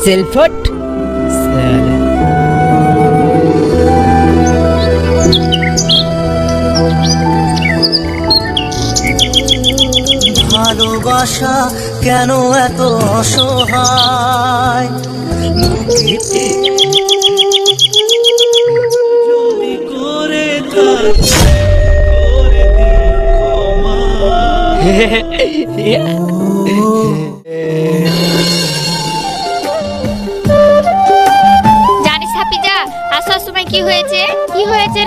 সেলফট ভালোবাসা কেন এত অসহায় যদি করে জানিস হাফিজা আসার সময় কি হয়েছে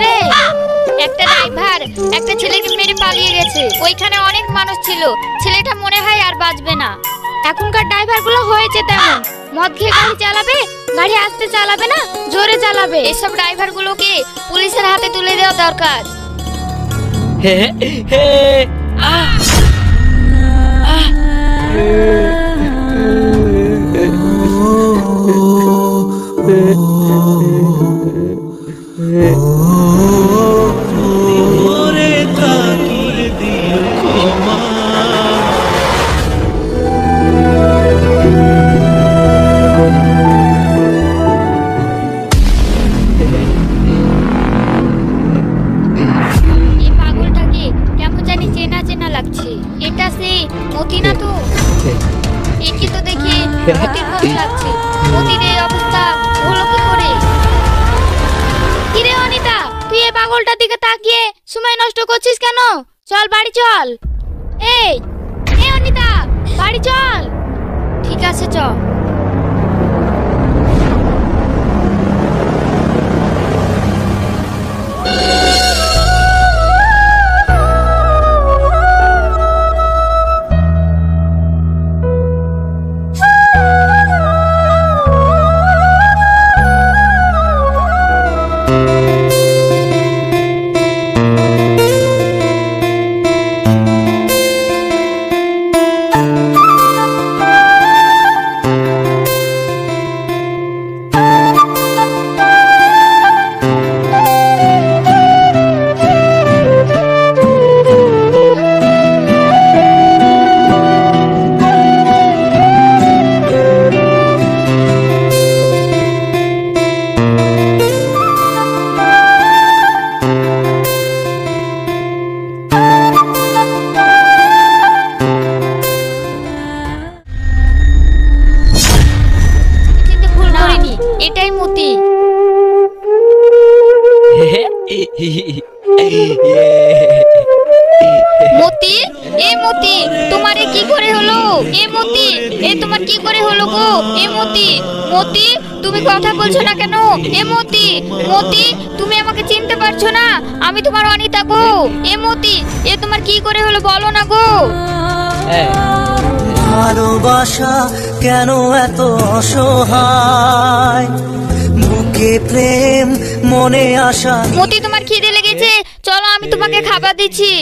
রে? একটা ড্রাইভার একটা ছেলেকে মেরে পালিয়ে গেছে। ওইখানে অনেক মানুষ ছিল, ছেলেটা মনে হয় আর বাঁচবে না। এখনকার ড্রাইভার গুলো হয়েছে তেমন, মদ খেয়ে গাড়ি চালাবে, গাড়ি আস্তে চালাবে না, জোরে চালাবে। এসব ড্রাইভার গুলোকে পুলিশের হাতে তুলে দেওয়া দরকার। এটা সে মতি না তো? একই তো দেখে মতির মতো লাগছে। মতির এই অবস্থা হলো কি করে? কিরে অনিতা, তুই এই পাগলটার দিকে তাকিয়ে সময় নষ্ট করছিস কেন? চল বাড়ি চল। এই অনিতা, বাড়ি চল। ঠিক আছে চল। এটাই মতি। মতি, এ মতি, তোমার কি করে হলো? এ মতি, এ তোমার কি করে হলো গো? এ মতি, মতি, তুমি কথা বলছো না কেন? এ মতি, মতি, তুমি আমাকে চিনতে পারছো না? আমি তোমার অনিতা গো। এ মতি, এ তোমার কি করে হলো বলো না গো? ভালোবাসা কেন এত অসহায়, বুকে প্রেম মনে আশা। মতি, তোমার খিদে লেগেছে, চলো আমি তোমাকে খাবার দিচ্ছি।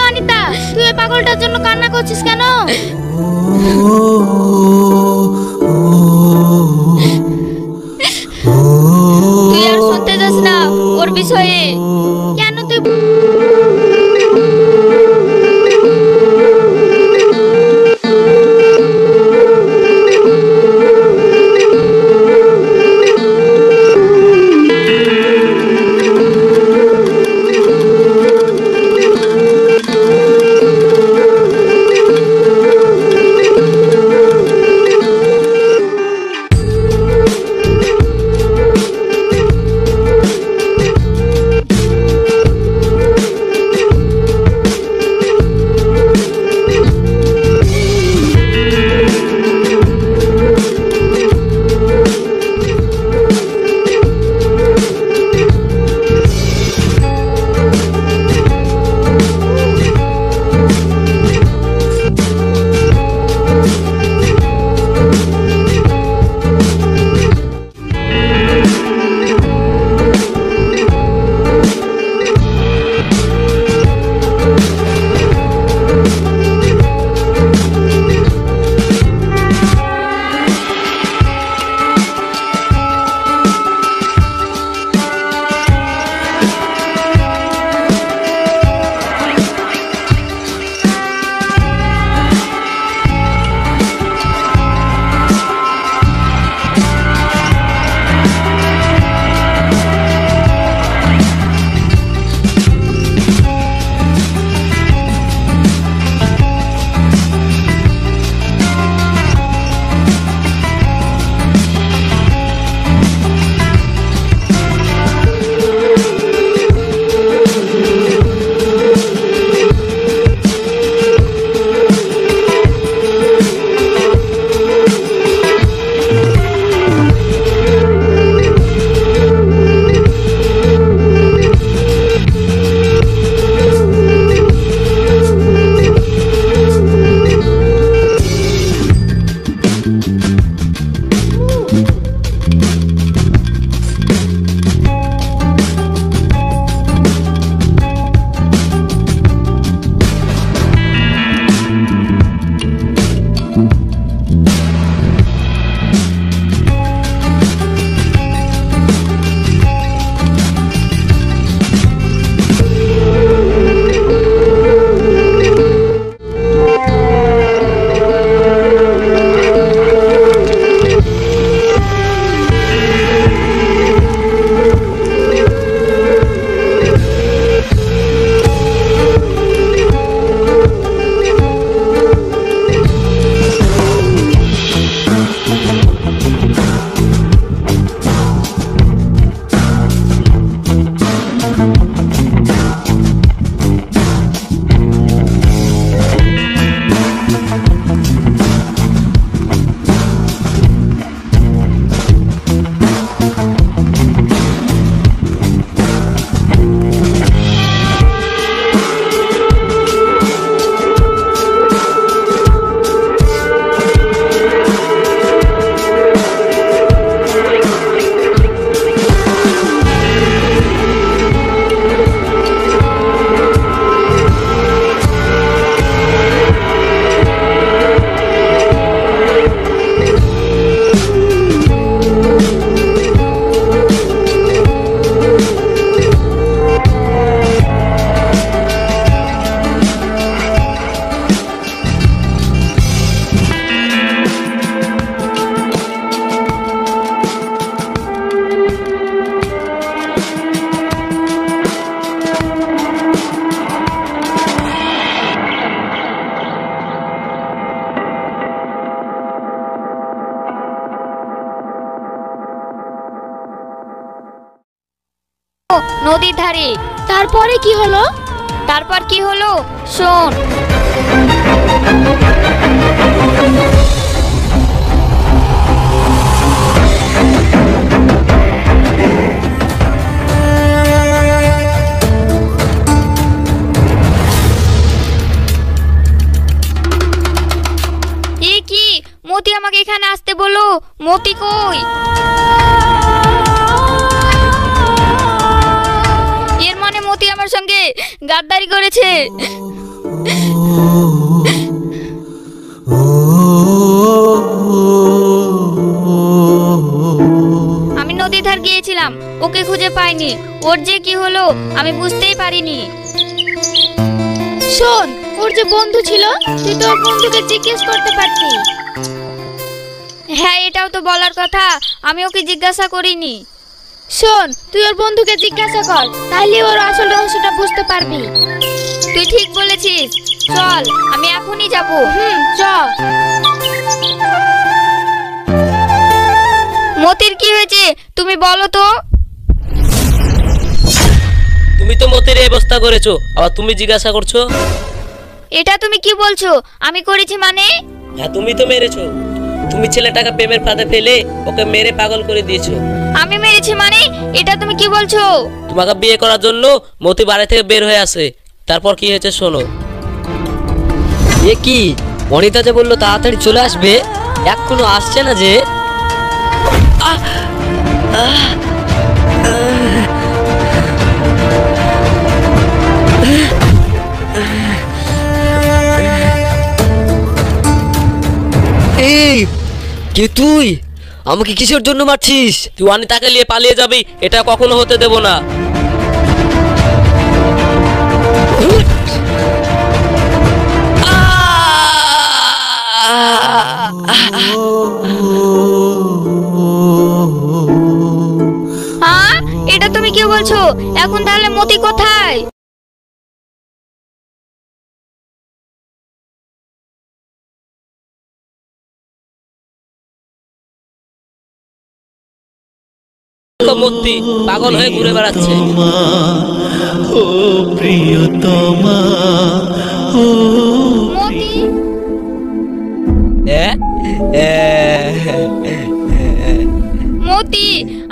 অনিতা, তুই এই পাগলটার জন্য কান্না করছিস কেন? তুই আর শুনতে যাস না ওর বিষয়ে। কেন তুই নদীর ধারে। তারপরে কি হলো? তারপর কি হলো শোন। এ কি, মতি আমাকে এখানে আসতে বলো। মতি কই? এর মানে মতি আমার সঙ্গে গাদ্দারি করেছে। আমি নদীর ধার গিয়েছিলাম, ওকে খুঁজে পাইনি। ওর যে কি হলো আমি বুঝতেই পারিনি। শোন, ওর যে বন্ধু ছিল, তুই তো ওর বন্ধুকে জিজ্ঞেস করতে পারতি। হ্যাঁ, এটাও তো বলার কথা, আমি ওকে জিজ্ঞাসা করিনি। শোন, তুই ওর বন্ধুকে জিজ্ঞাসা কর, তাহলে ওর আসল রহস্যটা বুঝতে পারবি। তুই ঠিক বলেছিস, চল আমি এখনই যাব। চ। মতির কি হয়েছে তুমি বলো তো। তুমি তো মতির এই অবস্থা করেছো, আবার তুমি জিজ্ঞাসা করছো? এটা তুমি কি বলছো? আমি করেছি মানে? হ্যাঁ, তুমি তো মেরেছো। তুমি ছেলেটাকে প্রেমের ফাঁদে ফেলে ওকে মেরে পাগল করে দিয়েছো। আমি মেরেছি মানে? এটা তুমি কি বলছো? তোমাকে বিয়ে করার জন্য মতি বাড়ি থেকে বের হয়ে আসে। তারপর কি হয়েছে শোনো। এ কি, অনিতা যে বললো তাড়াতাড়ি চলে আসবে, এখনো আসছে না যে? এই কে তুই? আমাকে কিসের জন্য মারছিস? তুই অনিতাকে নিয়ে পালিয়ে যাবি, এটা কখনো হতে দেব না। হ্যাঁ, এটা তুমি কি বলছো? এখন তাহলে মতি কোথায়? মতি পাগল হয়ে ঘুরে বেড়াচ্ছে। ও প্রিয়তমা, ও মতি, মতি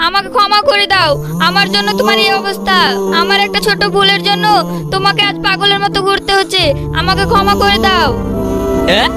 আমাকে ক্ষমা করে দাও। আমার জন্য তোমার এই অবস্থা। আমার একটা ছোট ভুলের জন্য তোমাকে আজ পাগলের মতো ঘুরতে হচ্ছে। আমাকে ক্ষমা করে দাও। হ্যাঁ